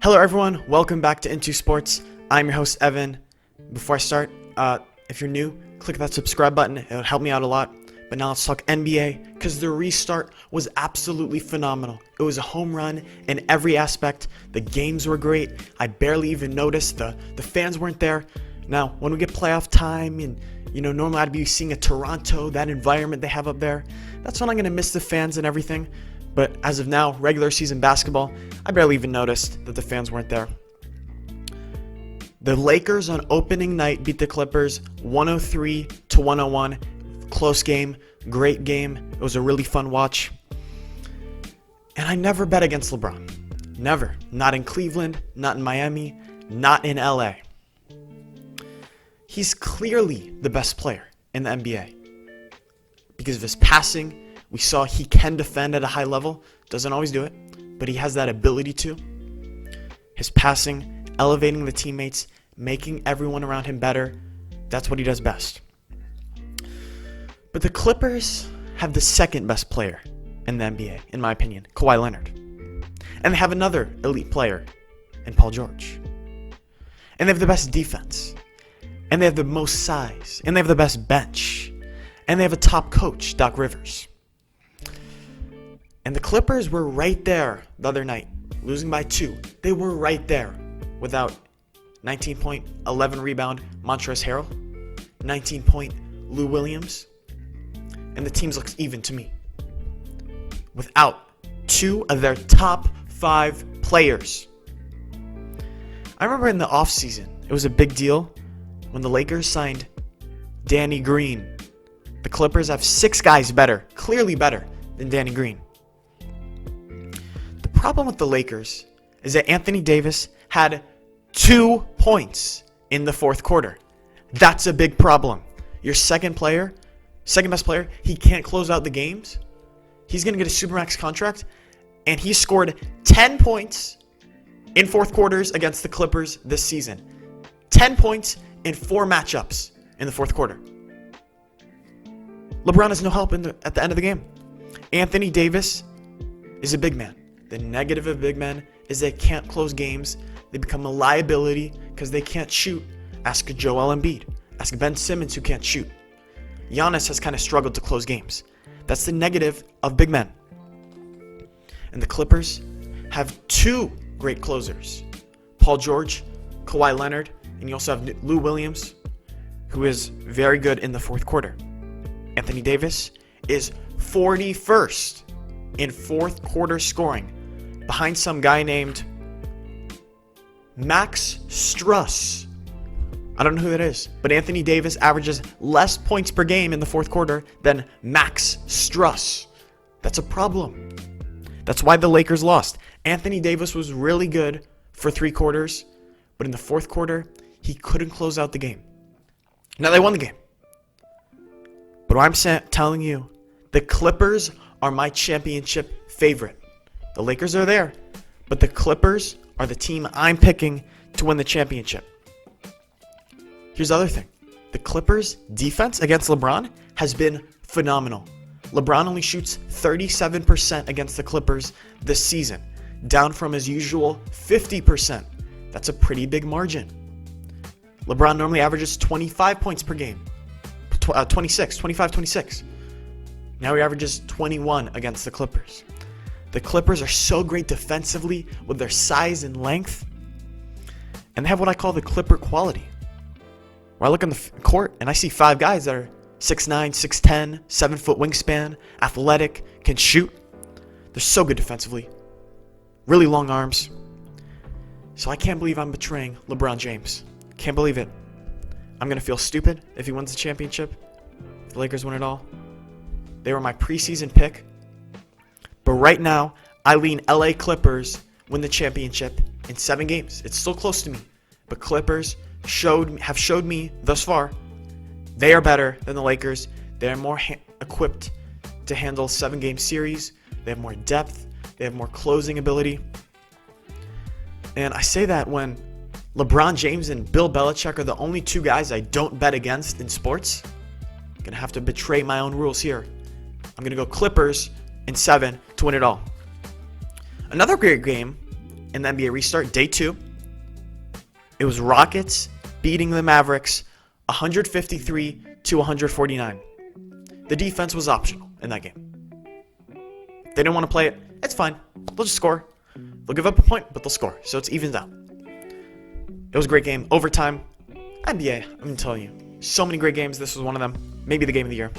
Hello everyone, welcome back to Into Sports. I'm your host Evan. Before I start, if you're new, click that subscribe button. It would help me out a lot. But now let's talk NBA, because the restart was absolutely phenomenal. It was a home run in every aspect. The games were great. I barely even noticed the fans weren't there. Now, when we get playoff time and normally I'd be seeing a Toronto, that environment they have up there, that's when I'm going to miss the fans and everything. But as of now, regular season basketball, I barely even noticed that the fans weren't there. The Lakers on opening night beat the Clippers 103-101. Close game, great game. It was a really fun watch. And I never bet against LeBron. Never. Not in Cleveland, not in Miami, not in LA. He's clearly the best player in the NBA. Because of his passing, we saw he can defend at a high level. Doesn't always do it, but he has that ability to. His passing, elevating the teammates, making everyone around him better. That's what he does best. But the Clippers have the second best player in the NBA, in my opinion, Kawhi Leonard. And they have another elite player in Paul George. And they have the best defense. And they have the most size. And they have the best bench. And they have a top coach, Doc Rivers. And the Clippers were right there the other night, losing by 2. They were right there without 19-point, 11-rebound Montrezl Harrell, 19-point Lou Williams, and the team looks even to me. Without 2 of their top 5 players. I remember in the offseason, it was a big deal when the Lakers signed Danny Green. The Clippers have 6 guys better, clearly better than Danny Green. The problem with the Lakers is that Anthony Davis had 2 points in the fourth quarter. That's a big problem. Your second best player, he can't close out the games. He's going to get a Supermax contract, and he scored 10 points in fourth quarters against the Clippers this season. 10 points in 4 matchups in the fourth quarter. LeBron has no help at the end of the game. Anthony Davis is a big man. The negative of big men is they can't close games. They become a liability because they can't shoot. Ask Joel Embiid. Ask Ben Simmons, who can't shoot. Giannis has kind of struggled to close games. That's the negative of big men. And the Clippers have 2 great closers. Paul George, Kawhi Leonard, and you also have Lou Williams, who is very good in the fourth quarter. Anthony Davis is 41st in fourth quarter scoring, behind some guy named Max Struss. I don't know who that is, but Anthony Davis averages less points per game in the fourth quarter than Max Struss. That's a problem. That's why the Lakers lost. Anthony Davis was really good for 3 quarters, but in the fourth quarter, he couldn't close out the game. Now they won the game. But what I'm telling you, the Clippers are my championship favorite. The Lakers are there, but the Clippers are the team I'm picking to win the championship. Here's the other thing. The Clippers' defense against LeBron has been phenomenal. LeBron only shoots 37% against the Clippers this season, down from his usual 50%. That's a pretty big margin. LeBron normally averages 25 points per game. 25-26. Now he averages 21 against the Clippers. The Clippers are so great defensively with their size and length. And they have what I call the Clipper quality. Where I look on the court and I see 5 guys that are 6'9", 6'10", 7-foot wingspan, athletic, can shoot. They're so good defensively. Really long arms. So I can't believe I'm betraying LeBron James. Can't believe it. I'm going to feel stupid if he wins the championship. If the Lakers win it all. They were my preseason pick. But right now, I lean LA Clippers win the championship in 7 games. It's still close to me. But Clippers have showed me thus far they are better than the Lakers. They are more equipped to handle 7-game series. They have more depth. They have more closing ability. And I say that when LeBron James and Bill Belichick are the only 2 guys I don't bet against in sports. I'm going to have to betray my own rules here. I'm going to go Clippers in 7 to win it all. Another great game in the NBA restart, day 2. It was Rockets beating the Mavericks 153 to 149. The defense was optional in that game. They didn't want to play it. It's fine. They'll just score. They'll give up a point, but they'll score. So it's evens out. It was a great game. Overtime. NBA, I'm telling you. So many great games. This was one of them. Maybe the game of the year.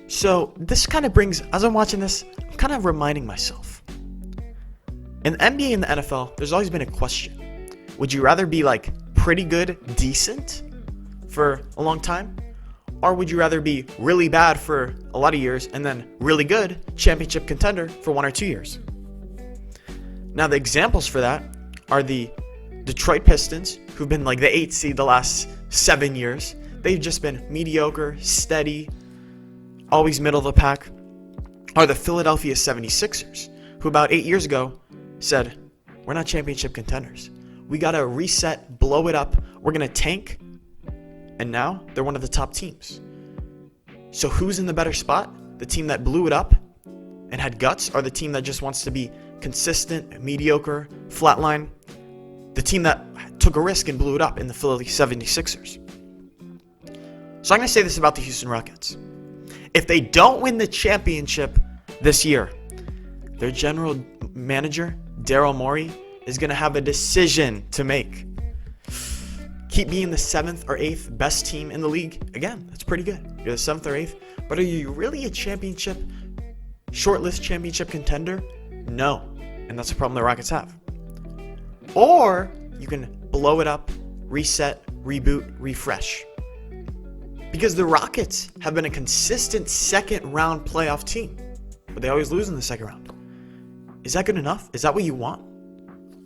So this kind of brings, as I'm watching this, I'm kind of reminding myself. In the NBA and the NFL, there's always been a question. Would you rather be like pretty good, decent for a long time? Or would you rather be really bad for a lot of years and then really good, championship contender for 1 or 2 years? Now the examples for that are the Detroit Pistons, who've been like the 8th seed the last 7 years. They've just been mediocre, steady, always middle of the pack. Or the Philadelphia 76ers, who about 8 years ago said, we're not championship contenders. We got to reset, blow it up. We're going to tank. And now they're one of the top teams. So who's in the better spot? The team that blew it up and had guts, or the team that just wants to be consistent, mediocre, flatline? The team that took a risk and blew it up in the Philadelphia 76ers. So I'm going to say this about the Houston Rockets. If they don't win the championship this year, their general manager, Daryl Morey, is going to have a decision to make. Keep being the 7th or 8th best team in the league. Again, that's pretty good. You're the 7th or 8th. But are you really a championship, shortlist championship contender? No. And that's the problem the Rockets have. Or you can blow it up, reset, reboot, refresh. Because the Rockets have been a consistent second round playoff team. But they always lose in the second round. Is that good enough? Is that what you want?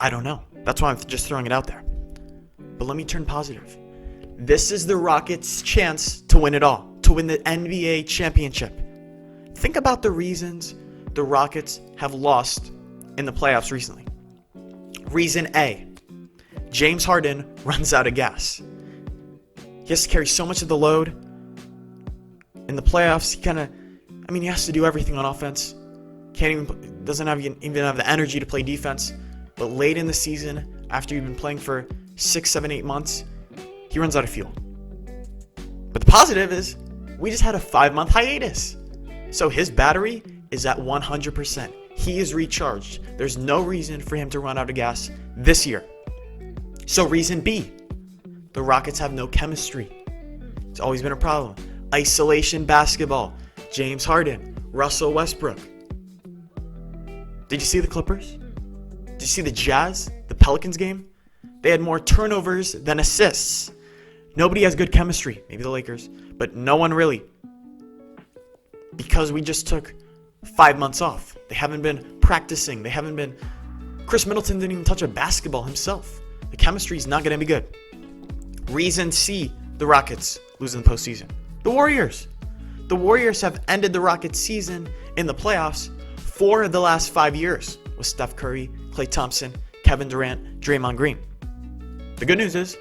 I don't know. That's why I'm just throwing it out there. But let me turn positive. This is the Rockets' chance to win it all, to win the NBA championship. Think about the reasons the Rockets have lost in the playoffs recently. Reason A, James Harden runs out of gas. He has to carry so much of the load. In the playoffs, he has to do everything on offense. Doesn't even have the energy to play defense. But late in the season, after you've been playing for 6, 7, 8 months, he runs out of fuel. But the positive is, we just had a 5-month hiatus. So his battery is at 100%. He is recharged. There's no reason for him to run out of gas this year. So reason B, the Rockets have no chemistry. It's always been a problem. Isolation basketball. James Harden, Russell Westbrook. Did you see the Clippers? Did you see the Jazz, the Pelicans game? They had more turnovers than assists. Nobody has good chemistry. Maybe the Lakers, but no one really. Because we just took 5 months off. They haven't been practicing. Chris Middleton didn't even touch a basketball himself. The chemistry is not going to be good. Reason C, the Rockets lose in the postseason. The Warriors. The Warriors have ended the Rockets season in the playoffs 4 of the last 5 years with Steph Curry, Klay Thompson, Kevin Durant, Draymond Green. The good news is,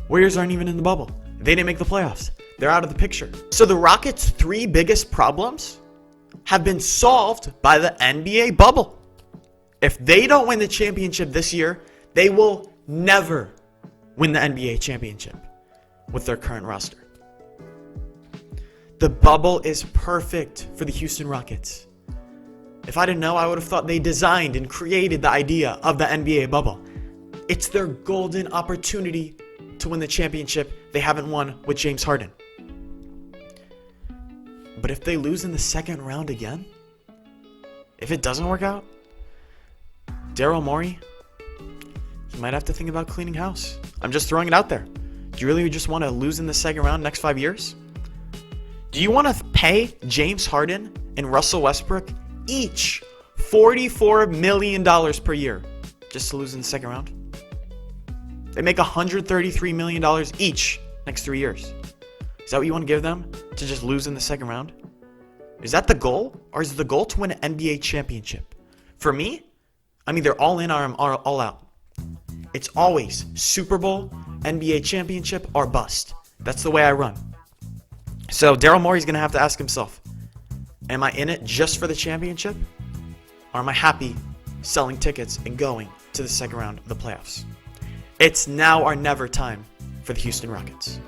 Warriors aren't even in the bubble. They didn't make the playoffs. They're out of the picture. So the Rockets' 3 biggest problems have been solved by the NBA bubble. If they don't win the championship this year, they will never win the NBA championship with their current roster. The bubble is perfect for the Houston Rockets. If I didn't know, I would have thought they designed and created the idea of the NBA bubble. It's their golden opportunity to win the championship they haven't won with James Harden. But if they lose in the second round again, if it doesn't work out, Daryl Morey, he might have to think about cleaning house. I'm just throwing it out there. Do you really just want to lose in the second round next 5 years? Do you want to pay James Harden and Russell Westbrook each $44 million per year just to lose in the second round? They make $133 million each next 3 years. Is that what you want to give them to just lose in the second round? Is that the goal? Or is the goal to win an NBA championship? For me, I'm either all in or I'm all out. It's always Super Bowl, NBA championship, or bust. That's the way I run. So Daryl Morey's going to have to ask himself, am I in it just for the championship? Or am I happy selling tickets and going to the second round of the playoffs. It's now or never time for the Houston Rockets.